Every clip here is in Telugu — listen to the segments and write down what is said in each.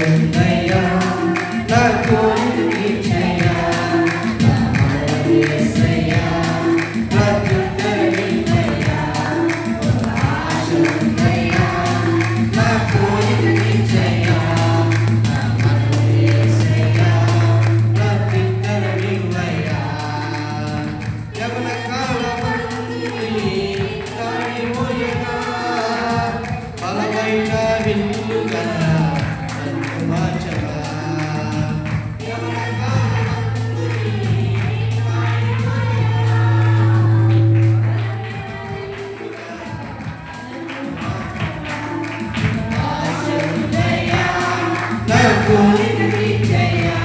ఆశనయ్యా నా కోరిక తీర్చయ్యా నా మనవి యేసయ్యా ప్రత్యుత్తరమివ్వయ్యా ఆశనయ్యా నా కోరిక తీర్చయ్యా నా మనవి యేసయ్యా ప్రత్యుత్తరమివ్వయ్యా యవన కాలమందు కాడిమోయగా బలమైన విల్లుగా నన్ను మార్చగా యవన కాలమందు ఆశనయ్యా నా కోరిక తీర్చయ్యా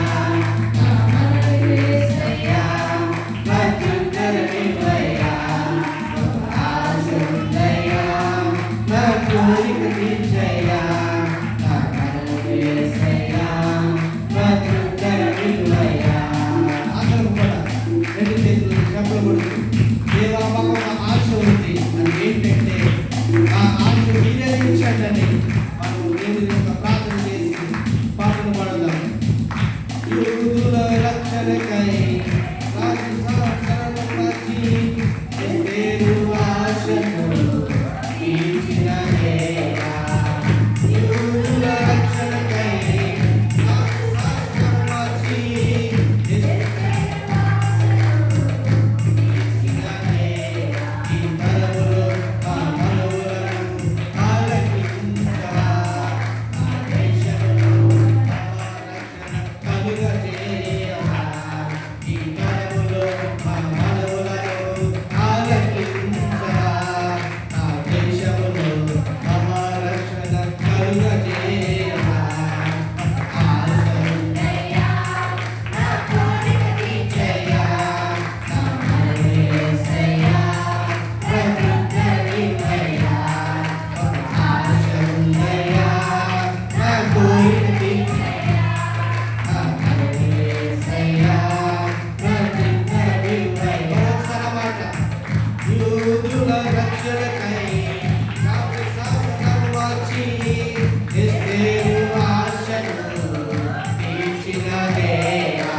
నా మనవి యేసయ్యా ప్రత్యుత్తరమివ్వయ్యా ఆశనయ్యా నా కోరిక తీర్చయ్యా నా మనవి యేసయ్యా ప్రత్యుత్తరమివ్వయ్యా. అందరం కూడా రెండు చేతులు చెప్పలు కొడుతూ దేవా మాకు ఒక ఆశ ఉంది, అది ఏంటంటే ఆ ఆశ మీరే తీర్చండి. మనం దేవుని యొక్క ప్రార్థన చేసి పాటలు పాడదాం. యూదుల రక్షణకై రాజు సంవత్సరము వచ్చి పేరు ఆశను తీర్చిన దేవా. యూదుల రక్షణకై రాజు సంవత్సరము వచ్చి తీర్చిన దేవా. ఈ తరములో మా మనవులను ఆలకించవా. మా దేశములో కలుగజేయవా. ఈ తరములో మా మనవులను ఆలకించవా. నా దేశములో మహారక్షణ కలుగజేయవా. ఆశనయ్యా నా కోరిక తీర్చయ్యా నా మనవి యేసయ్యా ప్రత్యుత్తరమివ్వయ్యా. ఆశనయ్యా నా కోరిక తీర్చయ్యా నా మనవి యేసయ్యా ప్రత్యుత్తరమివ్వయ్యా. మరొకసారి మాట. యూదుల రక్షణకై రాజు సంవత్సరము వచ్చి ఎస్తేరు ఆశను తీర్చిన దేవా.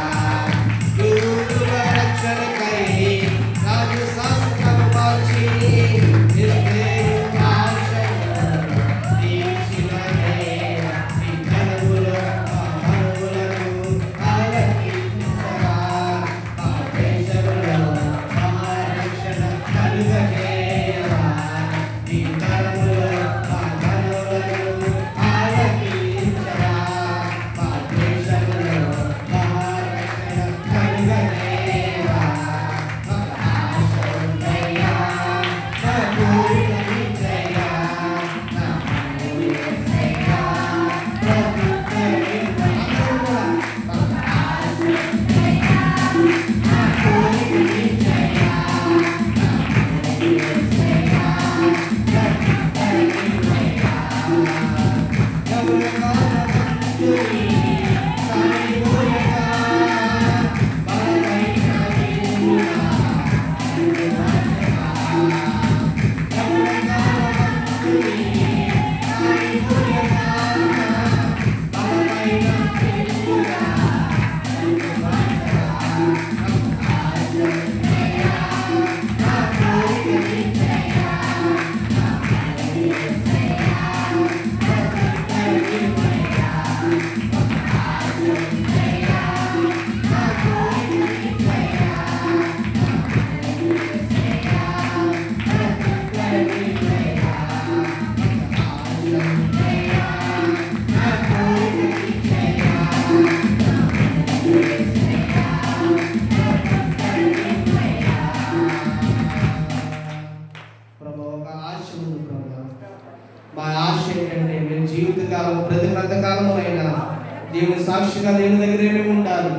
యూదుల రక్షణకై రాజు సంవత్సరము వచ్చి ఎస్తేరు ఆశను తీర్చిన దేవా. ఈ జనములో మా మనవులను ఆలకించవా. మా దేశములో మహారక్షణ కలుగజేయవా. ఈ తరములో మా మనవులను ఆలకించవా. మా దేశములో మహారక్షణ కలుగజేయవా. ఆశనయ్యా నా కోరిక తీర్చయ్యా నా మనవి యేసయ్యా ప్రత్యుత్తరమివ్వయ్యా. ఆశనయ్యా నా కోరిక తీర్చయ్యా నా మనవి యేసయ్యా ప్రత్యుత్తరమివ్వయ్యా. యవన కాలమందు కాడిమోయగా బలమైన విల్లుగా నన్ను మార్చగా. యవన కాలమందు కాడిమోయగా బలమైన విల్లుగా నన్ను మార్చగా. ఆశనయ్యా నా కోరిక తీర్చయ్యా నా మనవి యేసయ్యా ప్రత్యుత్తరమివ్వయ్యా. ఆశనయ్యా నా కోరిక తీర్చయ్యా నా మనవి యేసయ్యా ప్రత్యుత్తరమివ్వయ్యా. ఆశనయ్యా నా కోరిక తీర్చయ్యా నా మనవి యేసయ్యా ప్రత్యుత్తరమివ్వయ్యా. ప్రభు ఒక ఆశ ఉంది ప్రభు. మా ఆశ ఏంటంటే మేము జీవితకాలం బ్రతికినంతకాలమైనా దేవుని సాక్షిగా దేవుని దగ్గరే మేము ఉండాలి.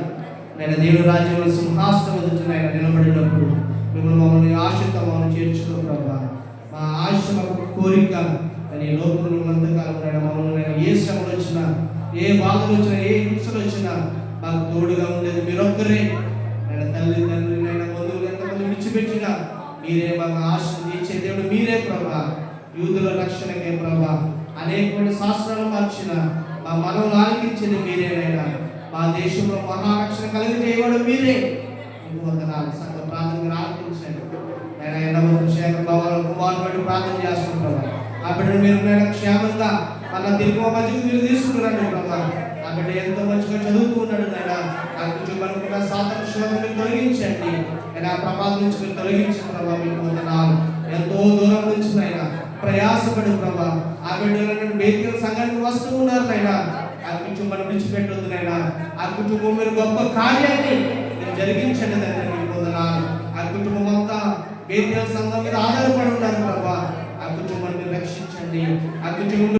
నేను దేవుని రాజ్యంలో సింహాసనం ఎదుట నేను నిలబడినప్పుడు మిమ్మల్ని మమ్మల్ని ఆశతో మమ్మల్ని చేర్చుకో ప్రభా. మా ఆశ మాకు కోరిక అని లోకంలో ఉన్నంతకాలం నేను మమ్మల్ని నేను ఏ శ్రమలు వచ్చినా ఏ బాధలు వచ్చినా ఏ హింసలు వచ్చినా మాకు తోడుగా ఉండేది మీరొక్కరే. నేను తల్లి తండ్రి నేను బంధువులు ఎంతమంది విడిచిపెట్టినా మీరే మాకు ఆశ తీర్చే దేవుడు మీరే ప్రభా. యూదుల రక్షణకే ప్రభా అనేకమైన శాస్త్రాలు మార్చిన మా మనవులు ఆలకించింది మీరేనైనా. మా దేశంలో మహారక్షణ కలిగజేయవాడు మీరే. మీకు వందనాలు. సంఘ ప్రార్థన ఆలకించండి. నేను ఎండవరం శేఖర్ బాబు కుమారుడు ప్రార్థన చేస్తున్నాను. ఆ బిడ్డను మీరు నేను క్షేమంగా మన తిరుగు మధ్యకు మీరు తీసుకురండి ప్రభా. ఆ బిడ్డ ఎంతో మంచిగా చదువుతూ ఉన్నాడు నాయన. ఆ కుటుంబానికి సాధన శోధన మీరు తొలగించండి. నేను ఆ ప్రమాదం నుంచి మీరు తొలగించిన ప్రభావ మీకు వందనాలు. ఎంతో దూరం నుంచి నాయన ప్రయాసపడి ప్రభా ఆ బిడ్డలను బేతిల సంఘానికి వస్తూ ఉన్నారు నాయన. ఆ కుటుంబాన్ని విడిచిపెట్టొద్దు నాయన. ఆ కుటుంబం మీరు గొప్ప కార్యాన్ని మీరు జరిగించండి తండ్రి మీకు వందనాలు. ఆ కుటుంబం అంతా బేతిల సంఘం మీద ఆధారపడి ఉన్నారు ప్రభా. ఆ కుటుంబాన్ని మీరు రక్షించండి. ఆ కుటుంబం